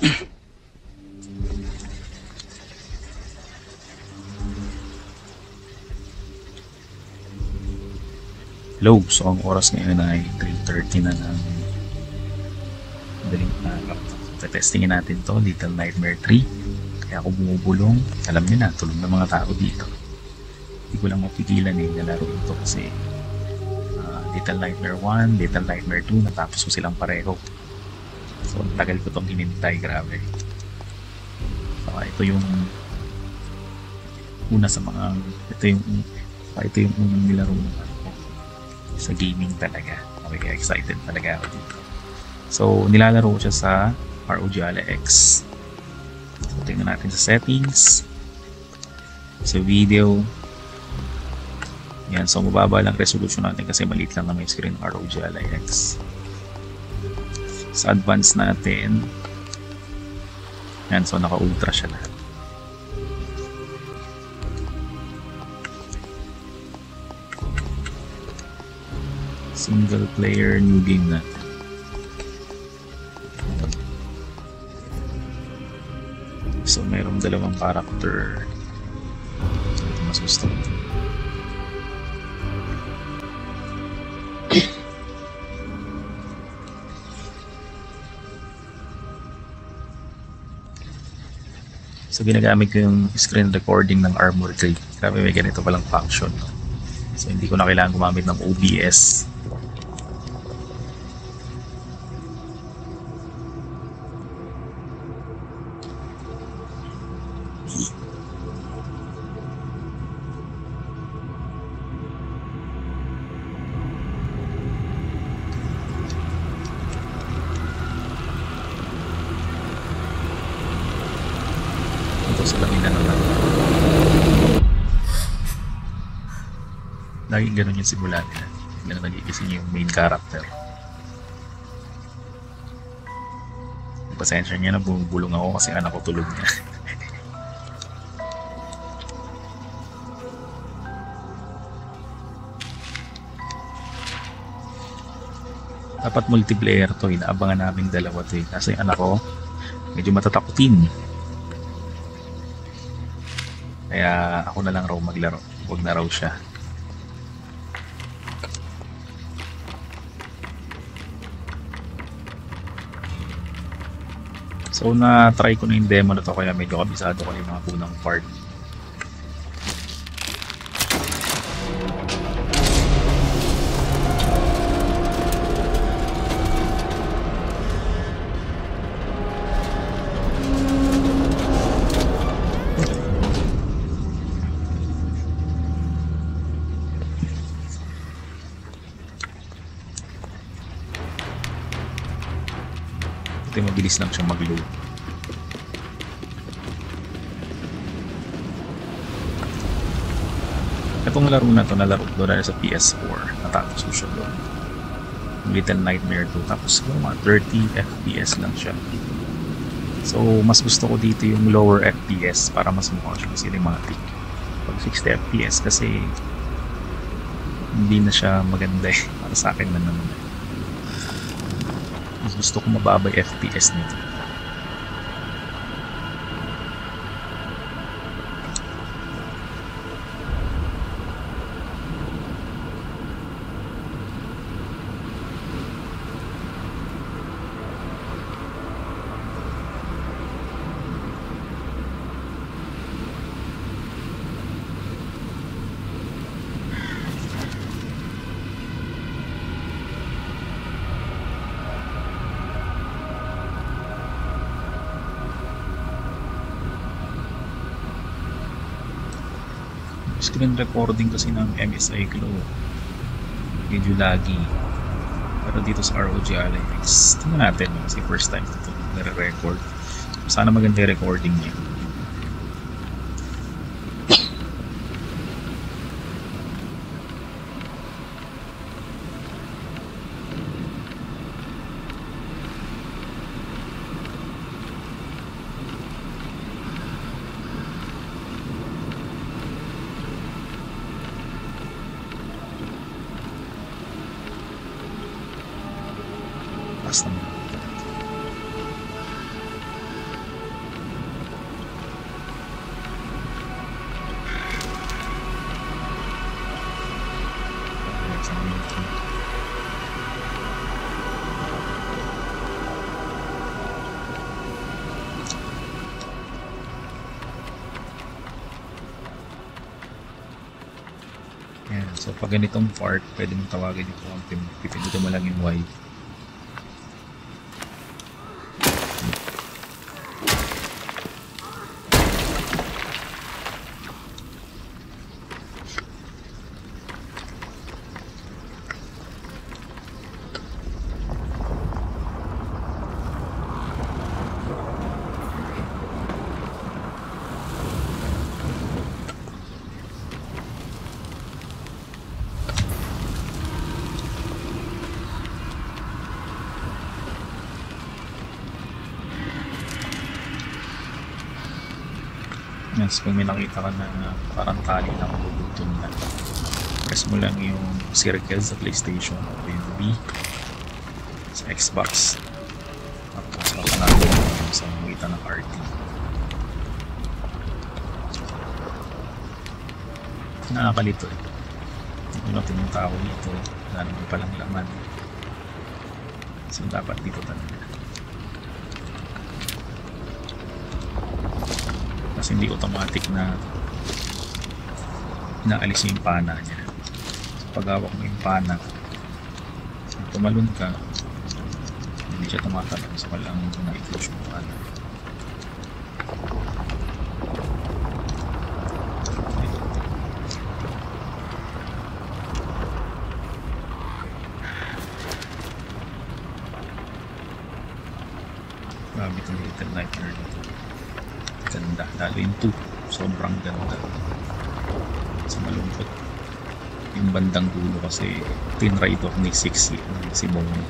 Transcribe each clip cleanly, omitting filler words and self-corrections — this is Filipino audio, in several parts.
Hello, so ang oras ngayon ay 3:30 na ng madaling araw. Testingin natin to, Little Nightmare 3. Kaya ako bumubulong, alam niyo na, tulog ng mga tao dito. Hindi ko lang mapigilan nalaro ito kasi Little Nightmare 1, Little Nightmare 2, natapos ko silang pareho. So, ang tagal ko itong hinintay, grabe. Ito yung una sa mga, ito yung unang nilaro sa gaming talaga. Okay, excited talaga ako dito. So, nilalaro ko siya sa ROG Ally X. So, tingnan natin sa settings. Sa video. Yan, so mababa lang resolution natin kasi maliit lang na may screen ROG Ally X. Sa advanced natin. Yan, so naka-ultra siya lahat. Single player new game natin. So mayroong dalawang character. So ito mas gusto ko. So ginagamit ko yung screen recording ng Armor Crate. Grabe, may ganito palang function. So hindi ko na kailangan gumamit ng OBS. Sa lamin na naman. Laging ganun yung simula nila. Biglang nagigising yung main character. Pasensya niya na bumubulong ako kasi anak ko tulog niya. Dapat multiplayer to, inaabangan namin dalawa to kasi anak ko medyo matatakutin. Kaya ako na lang raw maglaro. Huwag na raw siya. So na-try ko na yung demo na to kaya medyo kabisado ko yung mga unang part. Ito mabilis lang siyang mag-load. Itong laro na to, nalaro ko na sa PS4. Natapos ko siya doon. Little Nightmare 2. Tapos mga 30 FPS lang siya. So, mas gusto ko dito yung lower FPS para mas mukha siyang cinematic. Pag 60 FPS kasi hindi na siya maganda para sa akin na naman. Gusto ko mababa yung FPS nito. Screen recording kasi ng MSI Glow medyo laggy, pero dito sa ROG Ally X tingnan natin kasi first time ito nare-record. Sana maganda yung recording niya. Taas naman. So pag ganitong part, pwede mong tawagin yung kung pipindutin mo lang yung Y. Yes, kung may nakita ka na parang tali lang bubugtong na, press mo lang yung circle sa PlayStation o yung B sa Xbox, tapos papanalo mo sa magitan ng RT. Nakakalito eh. Hindi natin yung tao dito, wala naman palang laman, so dapat dito talaga. Kasi hindi automatic na inaalis yung pana niya. So, pag hawak mo yung pana, tumalon ka, hindi siya tumatalon. So walang na-i-close yung pana. Grabe itong Little Nightmare dito. Ganda, lalo yung 2, sobrang ganda. Kasi malungkot yung bandang dulo kasi tinrider ni 6 si Bonnie.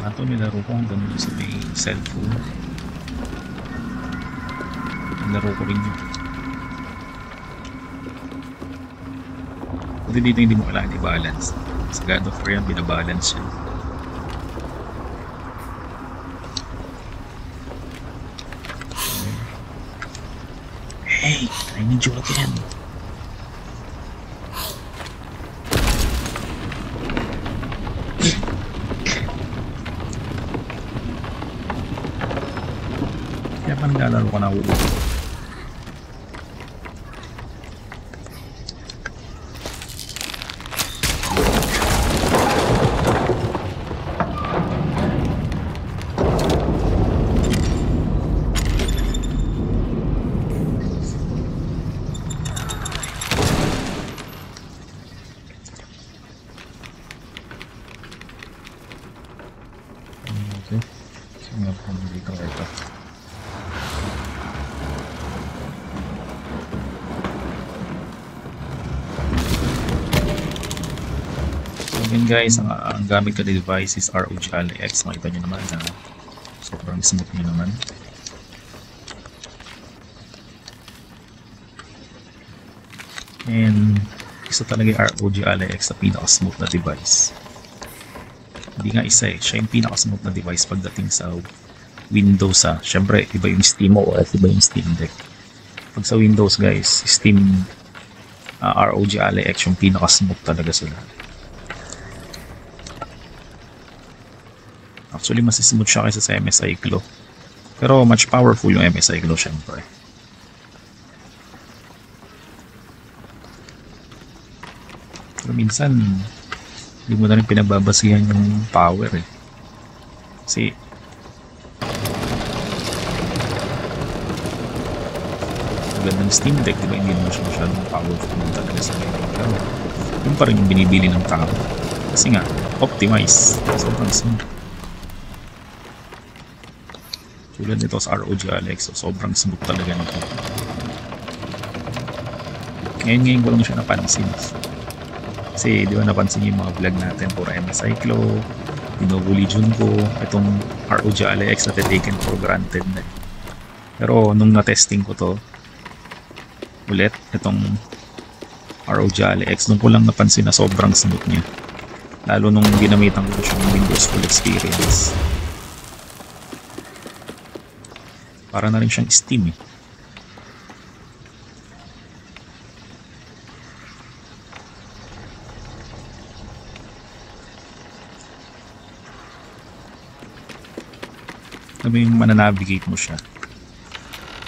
Ito nilaro ko hanggang sa may cellphone. Laro ko rin yun. Kasi dito hindi mo kailangan i-balance. Sa God of War yan, binabalance siya. Hey! I need you again! Kaya pa naglalaro ka na uuwi. Okay. Sige po dito ito. So again guys, ang gamit ko na device is ROG Ally X. Makita nyo naman na sobrang smooth nyo naman. And isa talaga yung ROG Ally X na pinaka-smooth na device. Hindi nga isa eh, siya yung pinaka-smooth na device pagdating sa Windows ah. Syempre, iba yung Steam OS, iba yung Steam Deck. Pag sa Windows guys, Steam ROG Ally X yung pinaka-smooth talaga sila. Actually, mas smooth siya kaysa sa MSI Glow. Pero much powerful yung MSI Glow syempre. Pero minsan, hindi mo na rin pinababasihan yung power eh. Kasi tulad ng Steam Deck, diba hindi naman siya masyadong powerful talaga sa ngayon. Pero yun pa rin yung binibili ng tao. Kasi nga, optimize. Sobrang smooth. Tulad nito sa ROG Ally X, so sobrang smooth talaga nito. Ngayon ko lang siya napansin. Kasi di ba napansin niyo yung mga vlog natin, puro MSI Glow, binubuli Junko, itong ROG Ally X na taken for granted na. Pero nung na-testing ko to ulit, itong ROG Ally X, nung ko lang napansin na sobrang smooth niya. Lalo nung ginamitan ko siya ng Windows Full Experience. Para na rin siyang Steam eh. Alam mo yung mananavigate mo siya.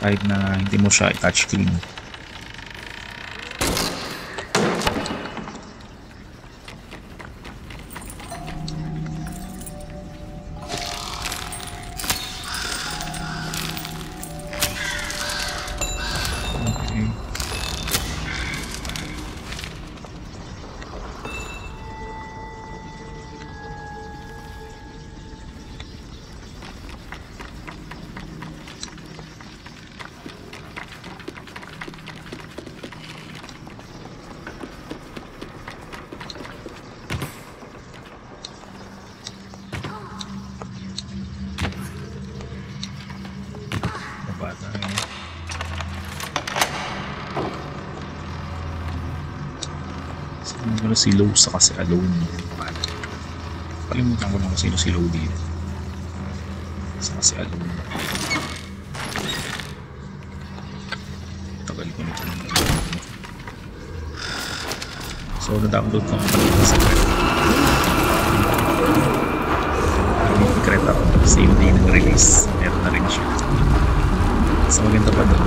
Kahit na hindi mo siya i-touchscreen. Okay. Baba tayo. Siguro si Low sa kasi Alone. Kalimutan ko lang kung sino si Low dito. Sa kasi Alone. Tagal ko nito. So, na-download ko ang pala sa secret ako. Same day ng release. Meron na rin siya. So, maganda pa doon.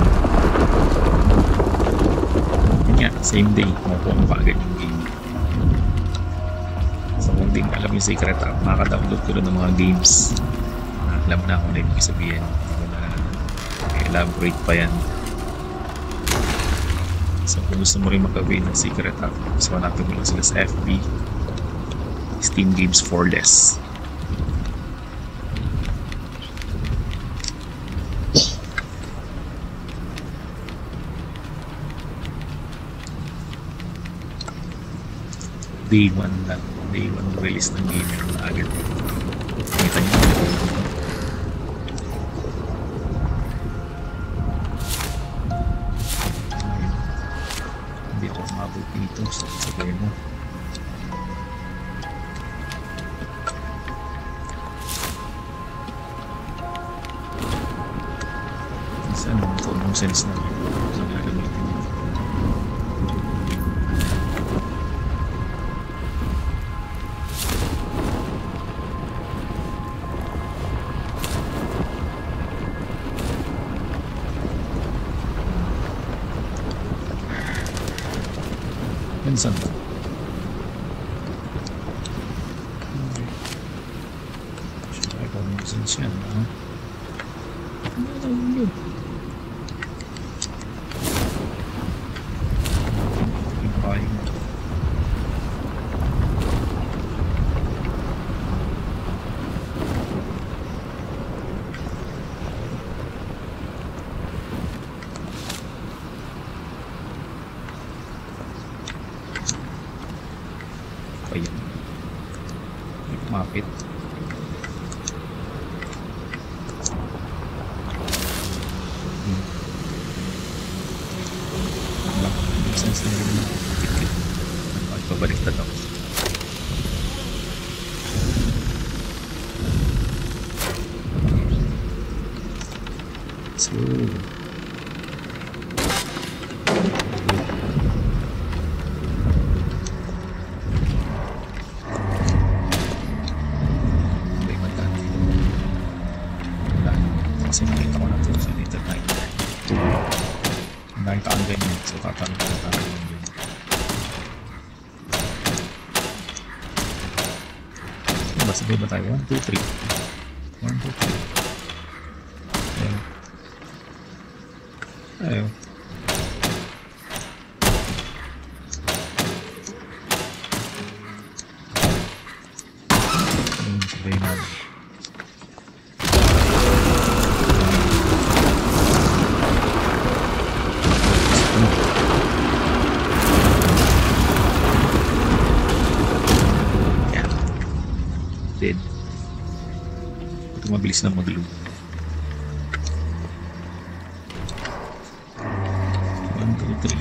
Yun nga, same day. Makuha mo pa agad yung game. So, kung di mo alam yung secret app, makaka-download ko doon ng mga games. Alam na kung ano yung sabihin. Hindi ko na elaborate pa yan. So, kung gusto mo rin makawin ng secret app, so hanapin mo lang sila sa FB. Steam Games for Less. Day 1 lang. Day 1 release ng game meron na agad. Kita nyo. Hindi ito mabot dito sa demo. Isa naman common sense na yun. So, gagamitin yun. Minsan ba? Siyempre, common sense yan, ha? Ano yun? Yung kain. Ayan. Mapit. Sense na rin. Pabaliktad ako. So, kasi nakita ko na ito sa Little Night. Nakita ang ganyan. So, tatanong ko na tayo yung ganyan. Sabay ba tayo? 1, 2, 3. 1, 2, 3. Ayaw. Sabay natin. Dead. Ito mabilis na mag-load. 1, 2, 3.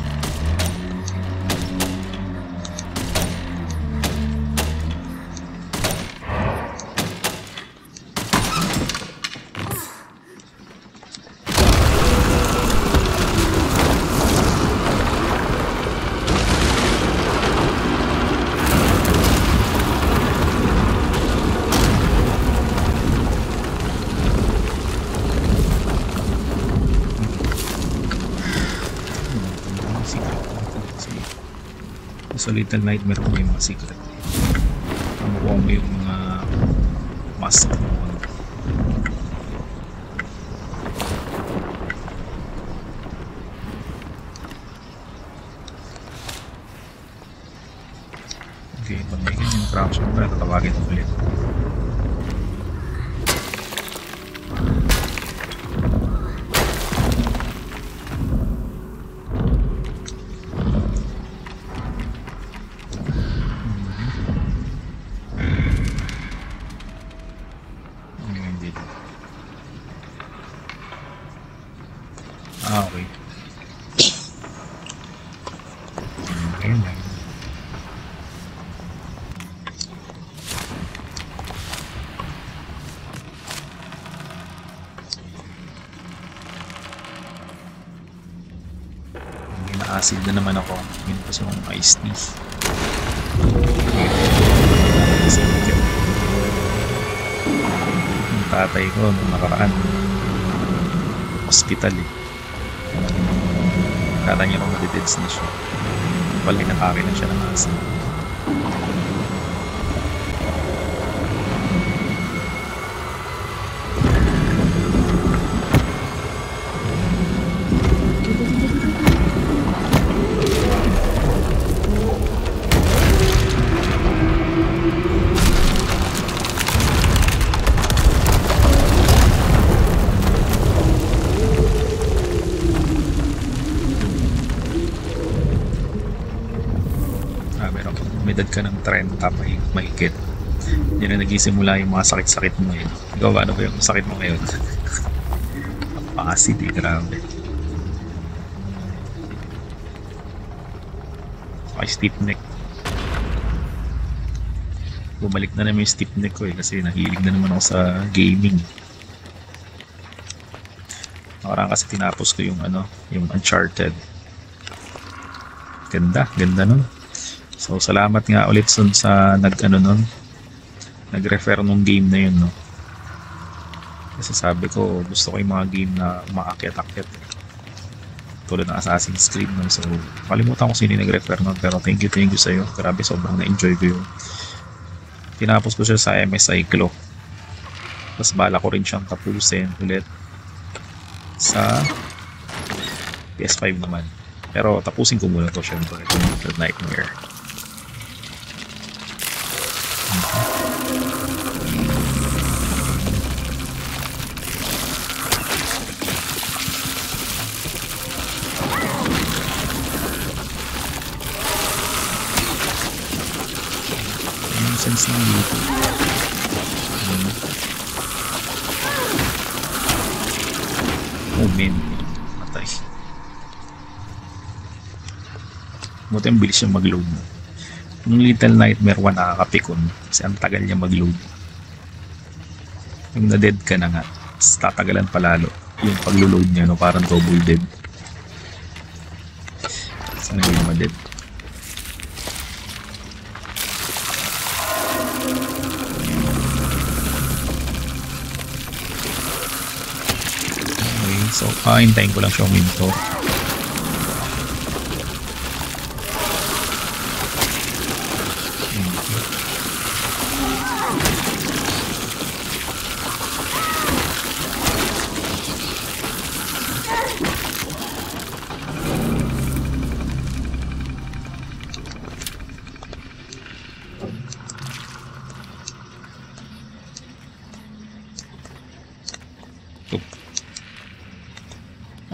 Sa Little Nightmare ko may mga secret. Makuha mo yung mga mask mo. Okay, pag may ganyan crouch mo, tatawagin mo ulit. Okay. Okay lang. Na-acid na naman ako. Yun kasi yung iced tea. Yung tatay ko nung nakaraan hospital eh. Kala niya nung nadideds na siya. Pala inatake na siya ng acid. Edad ka ng 30 mahigit. Yan na nagsisimula yung mga sakit-sakit mo ngayon. Ikaw ba, ano ba yung sakit mo ngayon? Napaka-acid eh, grabe. Ay, stiff neck. Bumalik na naman yung stiff neck ko eh, kasi nahilig na naman ako sa gaming. Nakaraan kasi tinapos ko yung yung Uncharted. Ganda nun. So, salamat nga ulit sa nag-refer nung game na yun, no? Kasi sabi ko, gusto ko yung mga game na umaakyat-akyat. Tulad ng Assassin's Creed, no? So, kalimutan ko sino yung nag-refer nun, pero thank you sa'yo. Grabe, sobrang na-enjoy ko yun. Tinapos ko siya sa MSI Clo. Tapos bala ko rin siyang tapusin ulit sa PS5 naman. Pero tapusin ko muna to syempre, itong Little Nightmare. Sense ng dito. Oh man, matay. Buti ang bilis yung mag-load. Yung Little Nightmare 1 nakakapikon kasi ang tagal niya mag-load. Yung na-dead ka na nga, tatagalan palalo yung pag-load niya, no? Parang double dead. Sana yung ma-dead. So, hintayin ko lang siya uminto.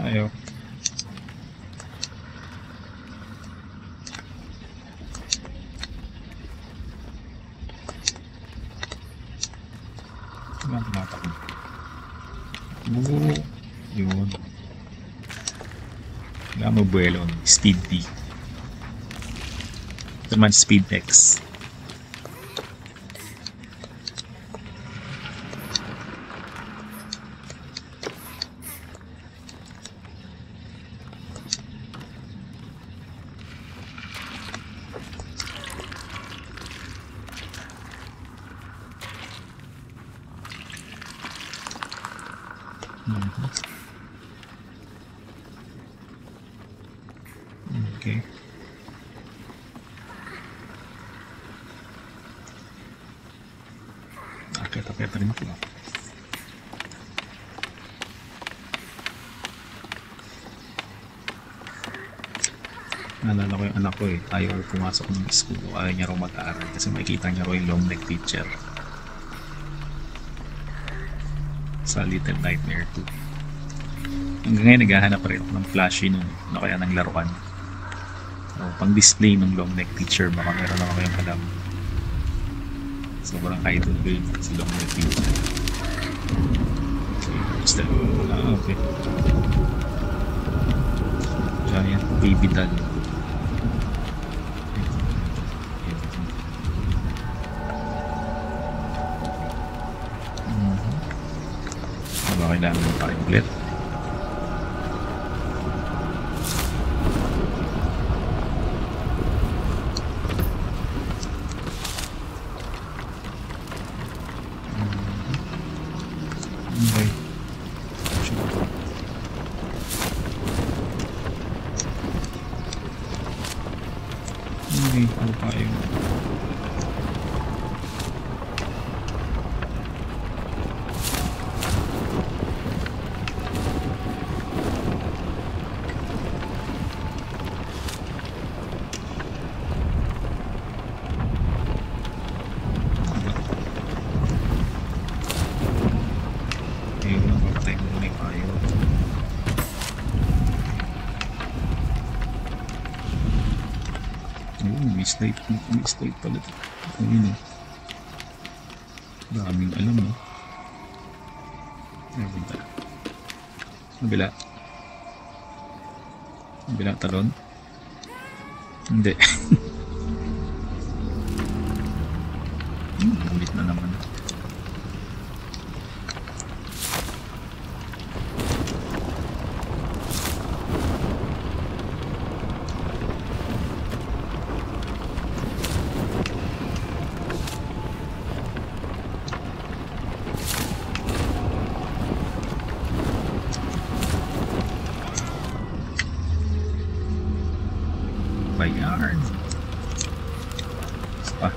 Ayaw. Tumatakbo. Yun. Kailangan magbuelo. Speed D. Ito naman Speed X. Okay. rin ito. Naalala ko yung anak ko eh, ayaw pumasok ng school, ayaw niya raw mag-aaral kasi makikita niya raw yung long neck teacher sa Little Nightmare 2. Hanggang ngayon naghahanap pa rin ako ng plushie nun, ano kaya ng laruan. So, pang display ng long neck teacher, baka meron ako yung alam. Sobrang idol ko yun si long neck teacher. Okay. Giant baby doll. Kailangan ng tayo ulit. Okay. Okay, ano tayo? Mistake pala ito. Ayun eh. Daming alam no. Ay, punta. Nabila. Nabila talon. Hindi. Ulit na naman. Bayard. Pa.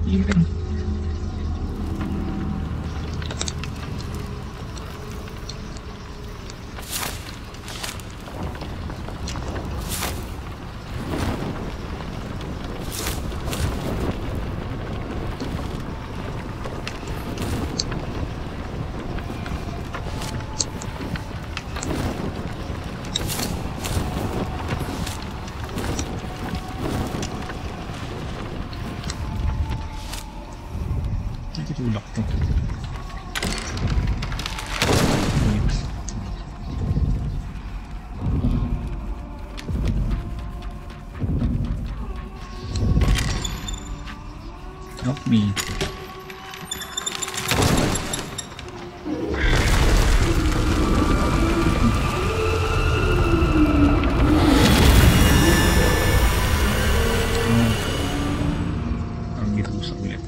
Even. Tulak to. Help me. Ang girusak ulit.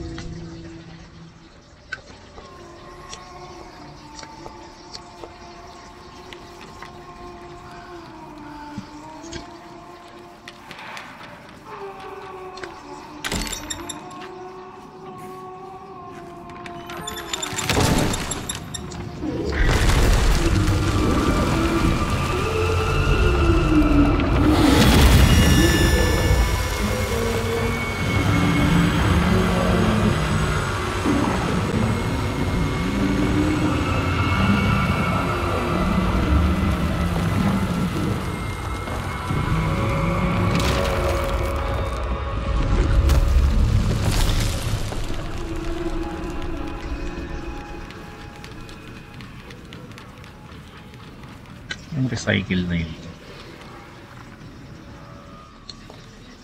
Ang recycle na yun.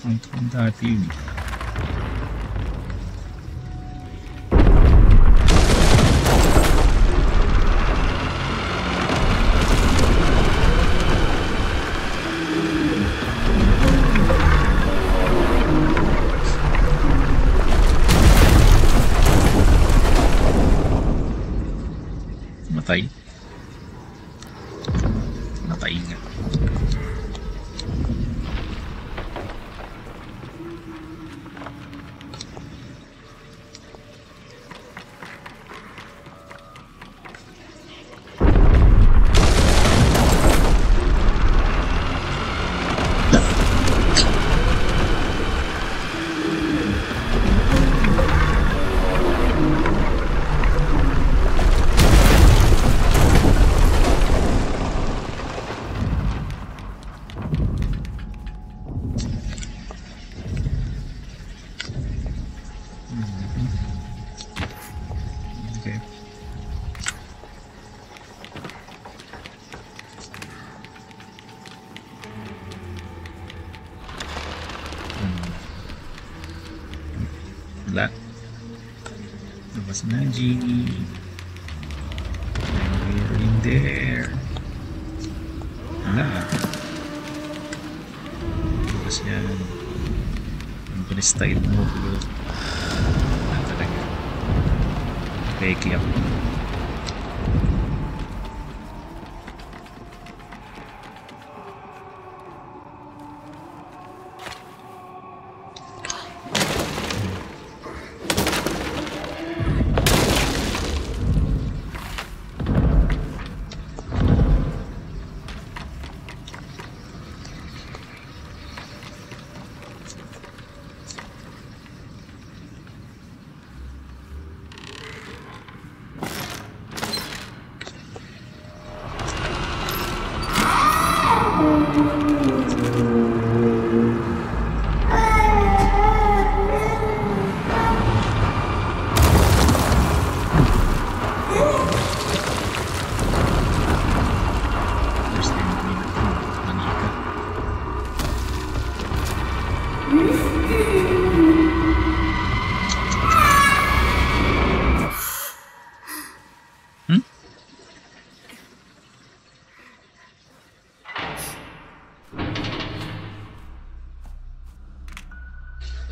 Ang dati yun. namatay. Natay nga. Okay. Wala. Labas na, Genie. We're in there. Wala. Labas yan. Ang style mo. Wala talaga. Peki ako.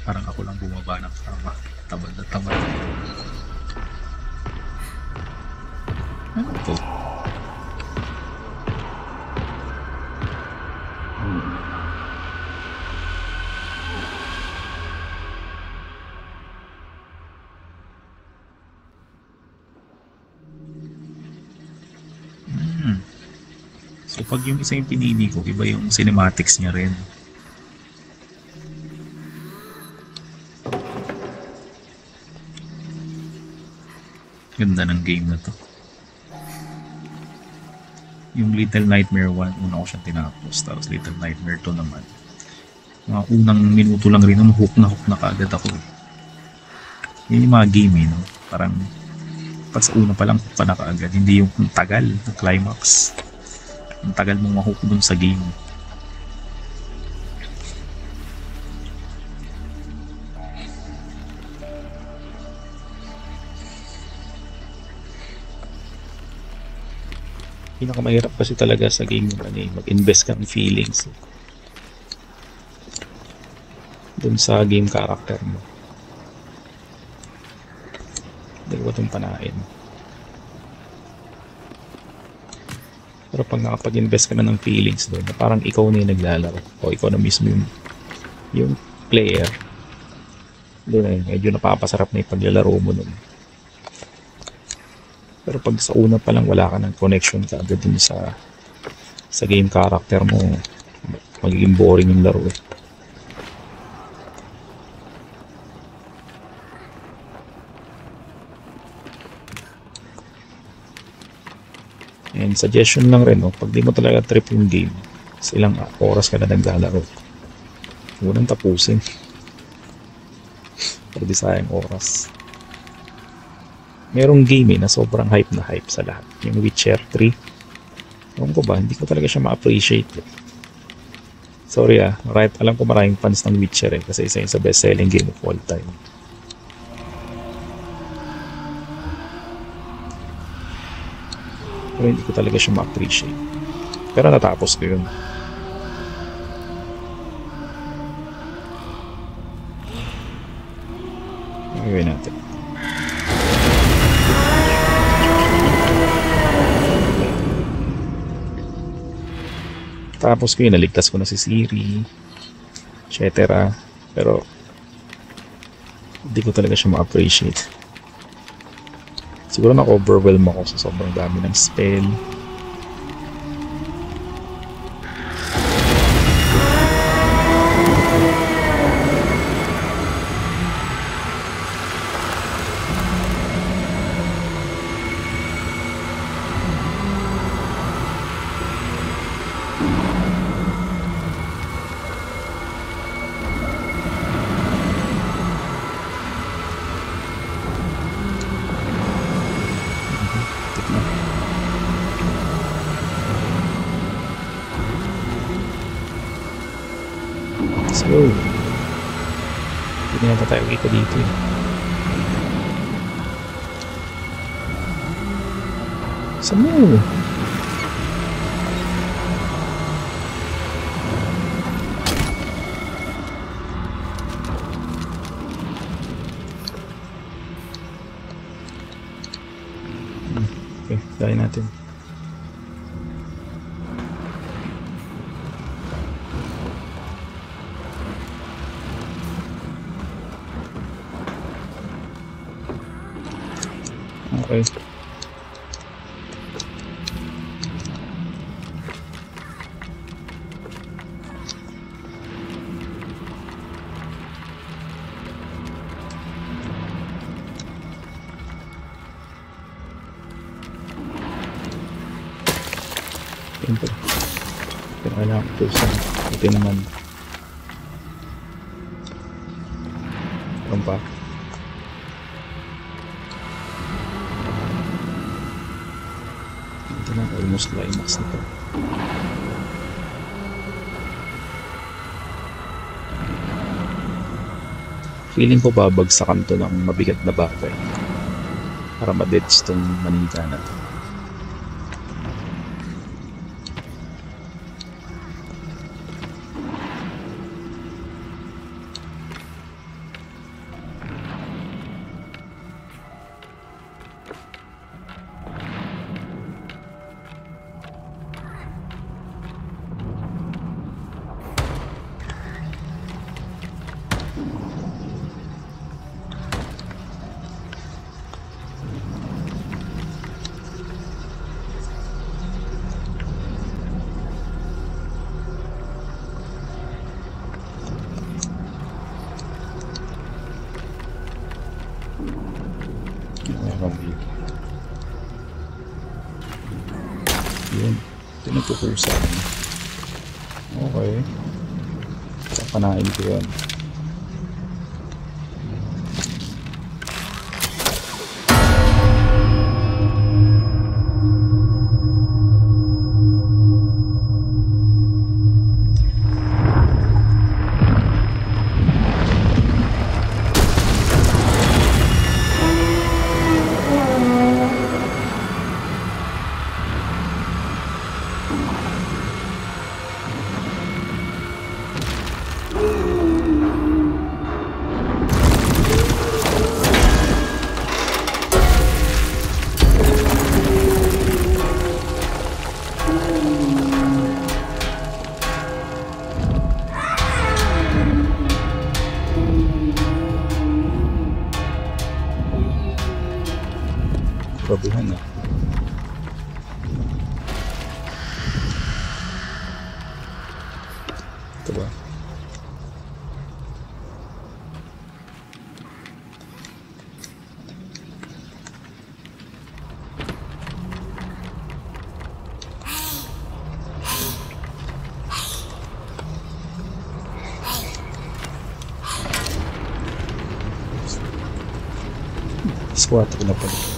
Parang ako lang bumaba ng tama. Tamad na tamad. Ano to? So pag yung isa yung pinili ko, iba yung cinematics niya rin. Ganda ng game na to. Yung Little Nightmare 1, una ko siyang tinapos. Tapos Little Nightmare 2 naman. Mga unang minuto lang rin, hook na kaagad ako. Yun yung mga game no? Parang pag sa una pa lang hook ka na kaagad. Hindi yung tagal, yung climax. Ang tagal mong mahook dun sa game. Pinakamahirap kasi talaga sa game mag-invest ka ng feelings dun sa game character mo. Dalawa itong panain. Pero pag nakapag-invest ka na ng feelings doon, na parang ikaw na yung naglalaro o ikaw na mismo yung player, doon na yun, medyo napapasarap na yung paglalaro mo nun. Pero pag sa una pa lang wala ka ng connection ka agad dun sa game character mo, magiging boring yung laro eh. And suggestion lang rin, pag di mo talaga trip yung game, ilang oras ka na naglalaro, huwag nang tapusin. Pero di sayang oras. Merong game na sobrang hype na hype sa lahat. Yung Witcher 3. Ewan ko ba, hindi ko talaga siya ma-appreciate. Sorry right, alam ko maraming fans ng Witcher kasi isa yung sa best-selling game of all time. Pero hindi ko talaga siya ma-appreciate. Pero natapos ko yun. Gawin natin. Tapos ko yun, naligtas ko na si Siri, etc. Pero hindi ko talaga siya ma-appreciate. Siguro na-overwhelm ako sa sobrang dami ng spell. So, hindi na tayo kita dito eh. Saan mo? Okay, dahil natin. Okay. Siyempre. Pero kailangan ko sa ito naman. Rampa. Ito na, almost climax nito. Feeling ko babagsakan to ng mabigat na bagay para ma-deads tong manika na to. Yun, pinagkukusan. Okay, kapanain ko yun. Grabehan na. Ito ba? Squat na pala.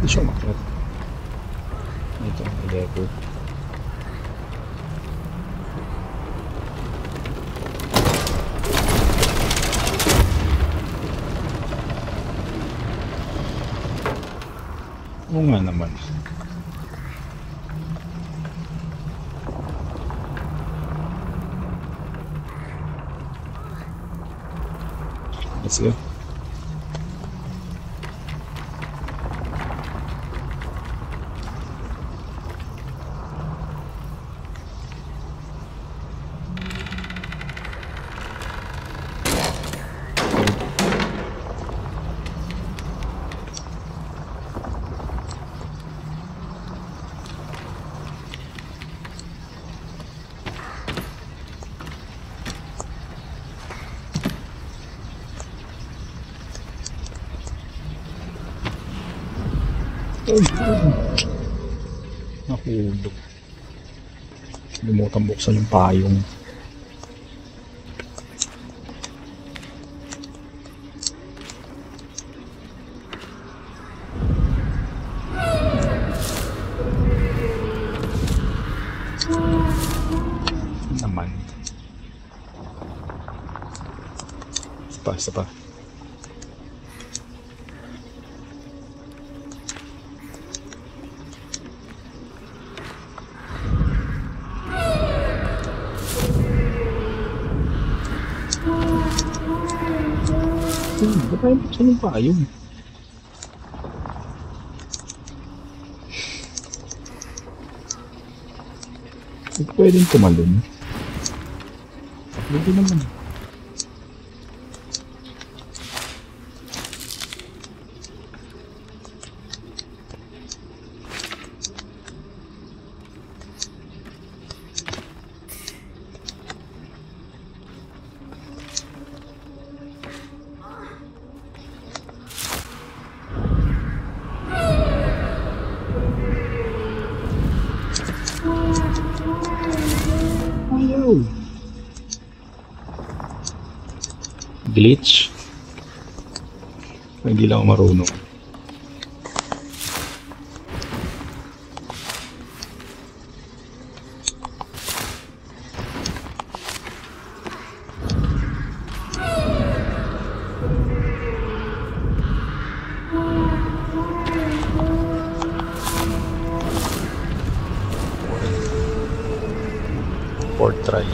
Hindi siya umakyat. Ito, level. Oo nga naman. Let's go. Nahulog. Limutan buksan yung payong. Naman. Isa pa. Ba't tayo buksan yung payong? Hindi pwedeng tumalon. Hindi naman. Ayaw. Glitch. Hindi lang ako marunong. Fourth try.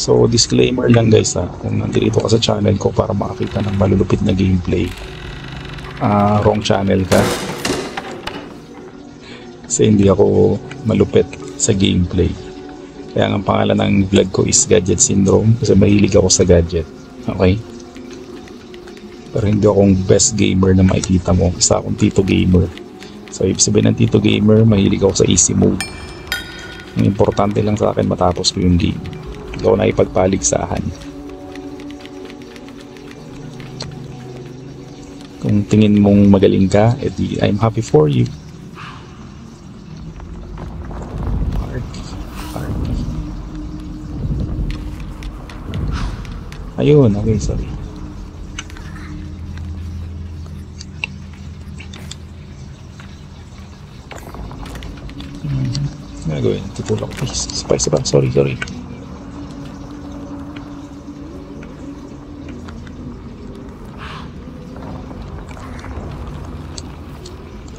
So disclaimer lang guys kung nandito ka sa channel ko para makakita ng malulupit na gameplay, wrong channel ka. Kasi hindi ako malupit sa gameplay. Kaya ang pangalan ng vlog ko is Gadget Syndrome kasi mahilig ako sa gadget. Okay? Pero hindi akong best gamer na makikita mo. Isa akong Tito Gamer. So ibig sabihin ng Tito Gamer, mahilig ako sa easy mode. Ang importante lang sa akin matapos ko yung game. Hindi ako nakipagpaligsahan. Kung tingin mong magaling ka, edi I'm happy for you. Ayun, okay, sorry. Gagawin, tutulak. Spice ba? Sorry.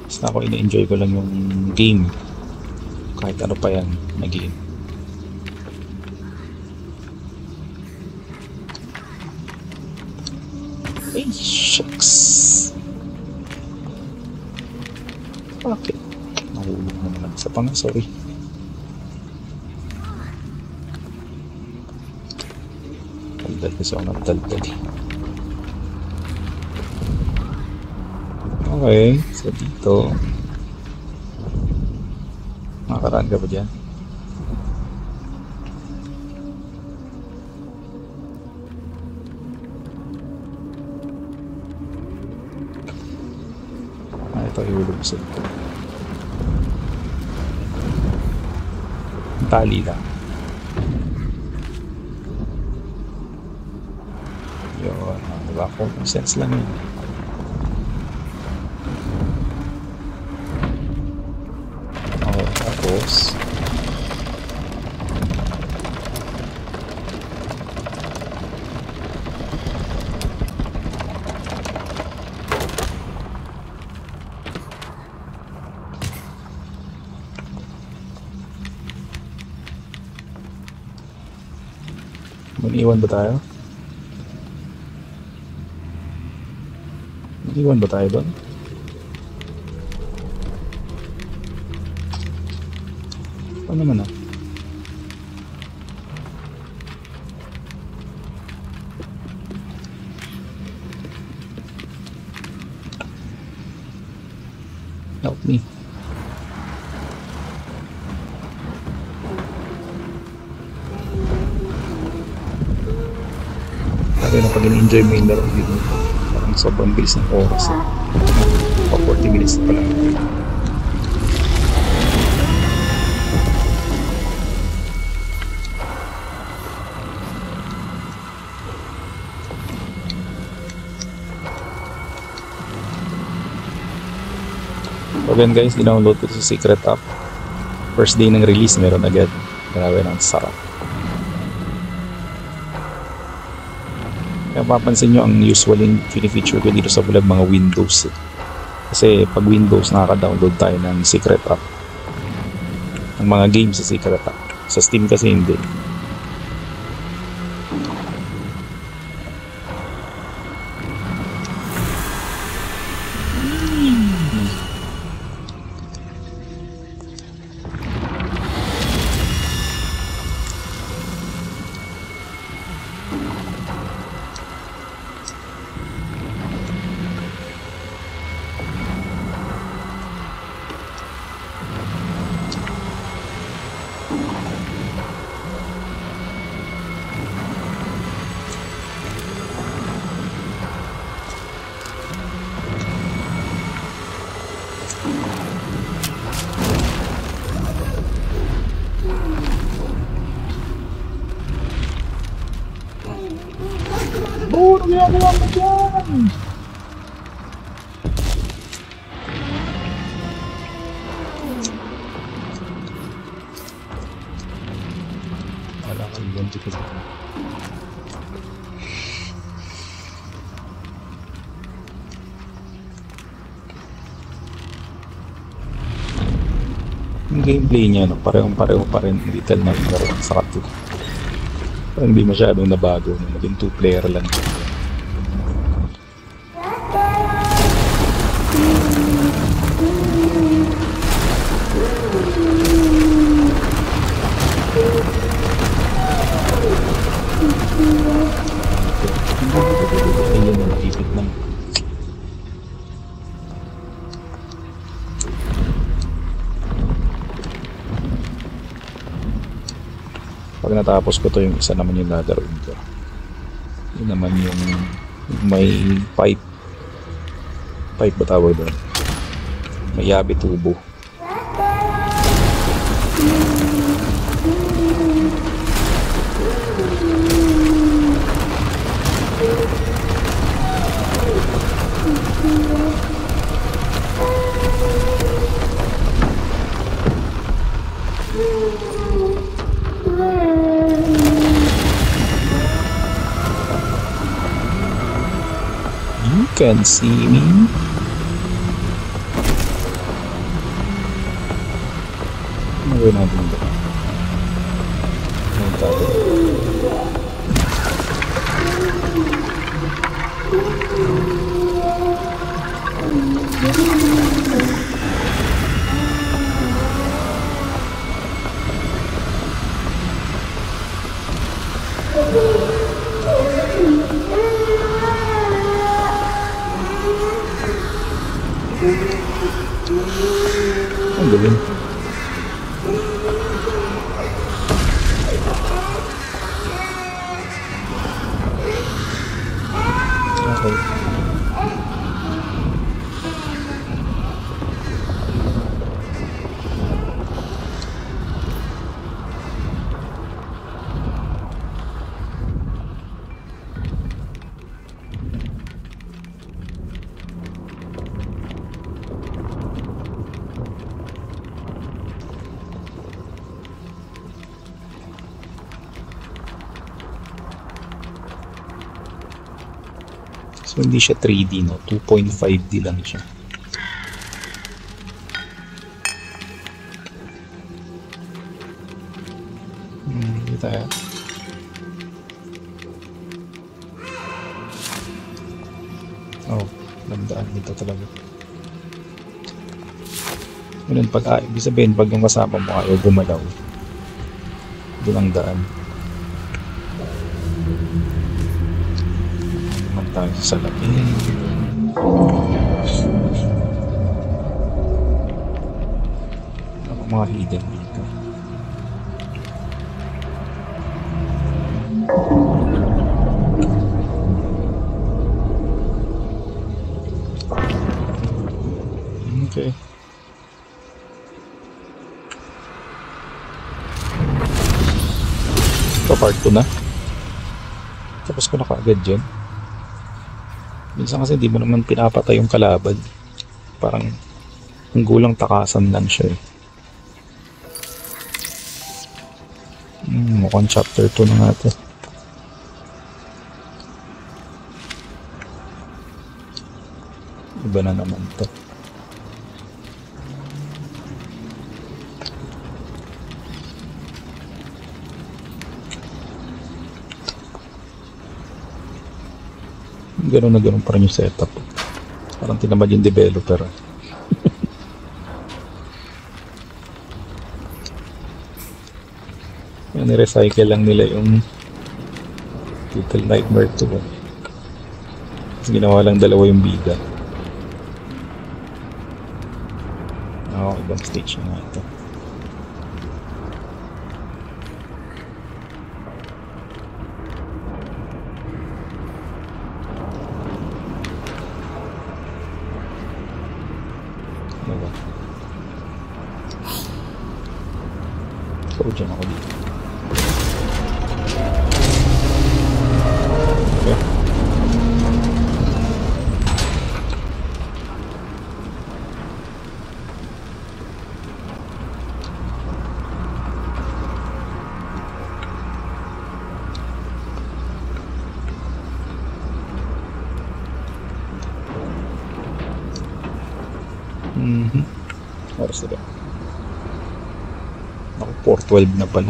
Basta ako ina-enjoy ko lang yung game. Kahit ano pa yan na game. Ay, shucks. Bakit? Nahulog na naman. Isa pa nga, sorry. Daldal kasi ako nagdaldal. Okay, so dito. Makakaraan ka ba dyan? Ito ihulog sa ito. Tali lang. Yun, diba? Common sense lang yun. boss. Mag-iwan ba tayo? Mag-iwan ba tayo doon? Ano naman ah? Help me. Lalo na pag in-enjoy mo yung laro dito. Parang sobrang bilis ng oras eh. Pa 40 minutes na pala. So again guys, dinownload ko sa Secret app. First day ng release, meron agad. Grabe ng sarap. Kaya mapapansin nyo, ang usually feature ko dito sa vlog mga Windows eh. Kasi pag Windows, nakaka-download tayo ng Secret app. Ng mga games sa Secret app. Sa Steam kasi hindi. Oh, ano ginagawa mo dyan? Wala kang ganti ko dyan. Yung gameplay niya, no, parehong-pareho pa rin. Little na pero ang sarap ito. Parang hindi masyadong nabago. Naging 2-player lang. Ayun na, napipit lang. Pag natapos ko to, yung isa naman yung ladaroin ko. Yun naman yung may pipe. Pipe ba tawag doon? May yabi tubo. You can see me. Ano gawin natin ito? Ano tayo? Ang gawin? Okay. So hindi siya 3D, no? 2.5D lang siya. Hindi tayo. Oh, landaan dito talaga. Ganun, ibig sabihin, pag yung kasama mo ayaw gumalaw, doon ang daan. Naman tayo sa salamin. Ako mga hidden dito. Okay. Ito part 2 na. Tapos ko na kaagad dyan. Minsan kasi di mo naman pinapatay yung kalaban. Parang ang gulang takasan lang siya eh. Mukhang chapter 2 na nga ito. Iba na naman to. Gano'n na gano'n pa rin yung setup. Parang tinamad yung developer. Yan, i-recycle lang nila yung Little Nightmare 2. Kasi ginawa lang dalawa yung bida. Ibang stage na ito. So, dyan ako dito. Okay. Oras na ba? Ako, 4:12 na pala.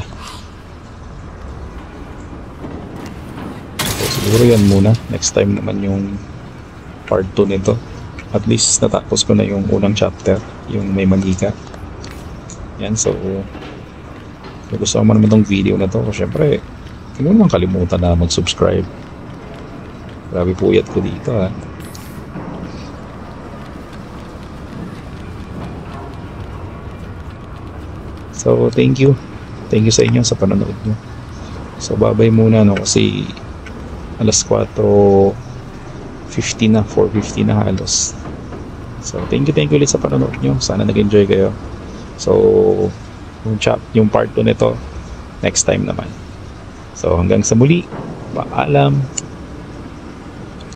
So, siguro yan muna. Next time naman yung part 2 nito. At least natapos ko na yung unang chapter, yung may manika. Yan, so kung gusto mo naman tong video na to, syempre hindi mo naman kalimutan na mag-subscribe. Grabe puyat ko dito ha. So, thank you. Thank you sa inyo sa panonood nyo. So, babay muna, no? Kasi alas 4:50 na, 4:50 na halos. So, thank you ulit sa panonood nyo. Sana nag-enjoy kayo. So, yung part 2 nito, next time naman. So, hanggang sa muli. Paalam.